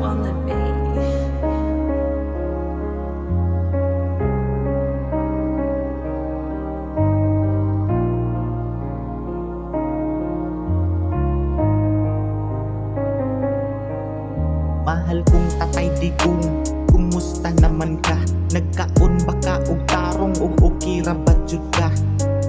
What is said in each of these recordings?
on the beat. Mahal kong tatay digong, kumusta naman ka? Nagkaon ba ka og tarong og ukira ba jud ka?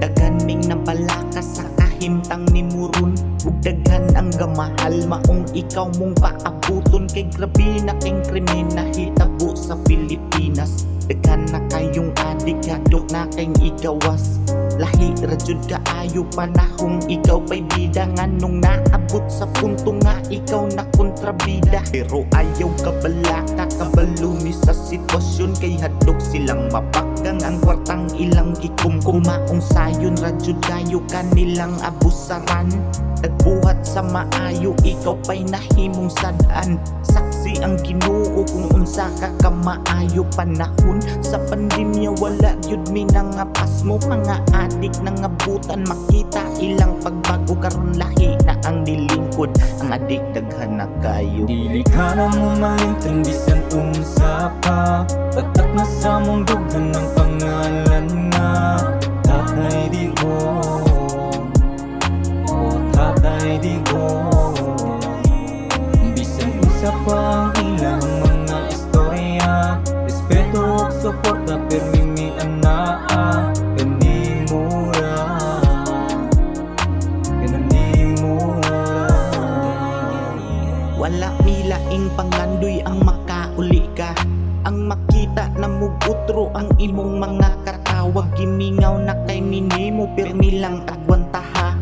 Daghaning nabalaka sa kahimtang ni Murun, ug daghan ang gamahal maong ikaw mong paabuton. Kay grabe na king krimen na hitabo sa Pilipinas. Daghan na kayong adik kadok na kayong igawas. Lahi ra jud kaayo panahong ikaw pa'y bida, nganong naabot sa punto nga ikaw na kontrabida. Pero ayaw kabalaka, kabalo ni sa sitwasyon, kay hadlok silang mapakgang ang kwartang ilang gikumkum. Maong sayon ra jud kayo kanilang abusaran. Nagbuhat sa maayo, ikaw pa'y nahimong sadan. Saksi ang Ginoo kung unsa ka kamaayo panahon. Sa pandemya wala yun minangapas mo. Mga adik nang abutan, makita ilang pagbago, karon lahi na ang nilingkod. Ang adik daghan na kayo. Dili ka na mo malintang bisan unsa pa. Tatak na sa mong dughan ng pangalan nga Tatay Digong. Tatay Digong. Bisan usa pa ang ilang mga istorya, respeto ug suporta permi anaa. Kanimura, kanimura. Wala milaing pangandoy ang makauli ka. Ang makita na mugutro ang imong mga katawag. Gimingaw na kay minimo pirmi lang agwantaha.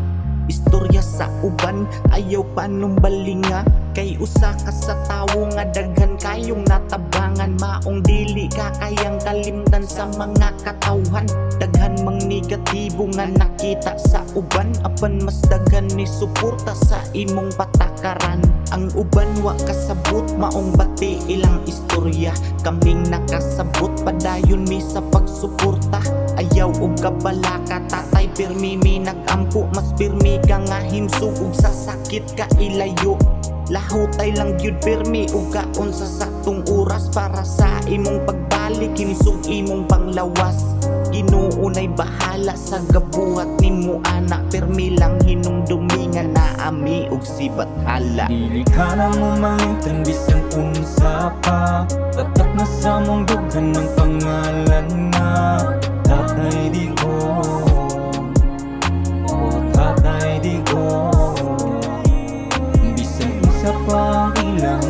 Istorya sa uban, ayaw panumbalinga. Kay usa ka sa tawo nga daghan kayong natabangan. Maong dili ka kayang kalimtan sa mga katawhan. Daghan mang negatibo nga nakita sa uban. Apan mas daghan ni suporta sa imong patakaran. Ang uban wa kasabot, maong bati ilang istorya. Kaming nakasabot, padayon mi sa pagsuporta. Ayaw og kabalaka, tatay pirmi mi nagampo. Mas pirmi ka nga himsug ug sa sakit ka ilayo. Lahutay lang gyud pirmi ug kaon sa saktong oras. Para sa imong pagbalik, himsug imong panglawas. Ginoo nay bahala sa gabuhat nimo anak. Pirmi lang hinumdumi nga naami og sibathala. Dili ka na mo malintang bisan unsa pa. Tatak na sa mong dughan ng pangalan nga Tatay Digong. Tatay Digong. Bisan usa pa ang ilang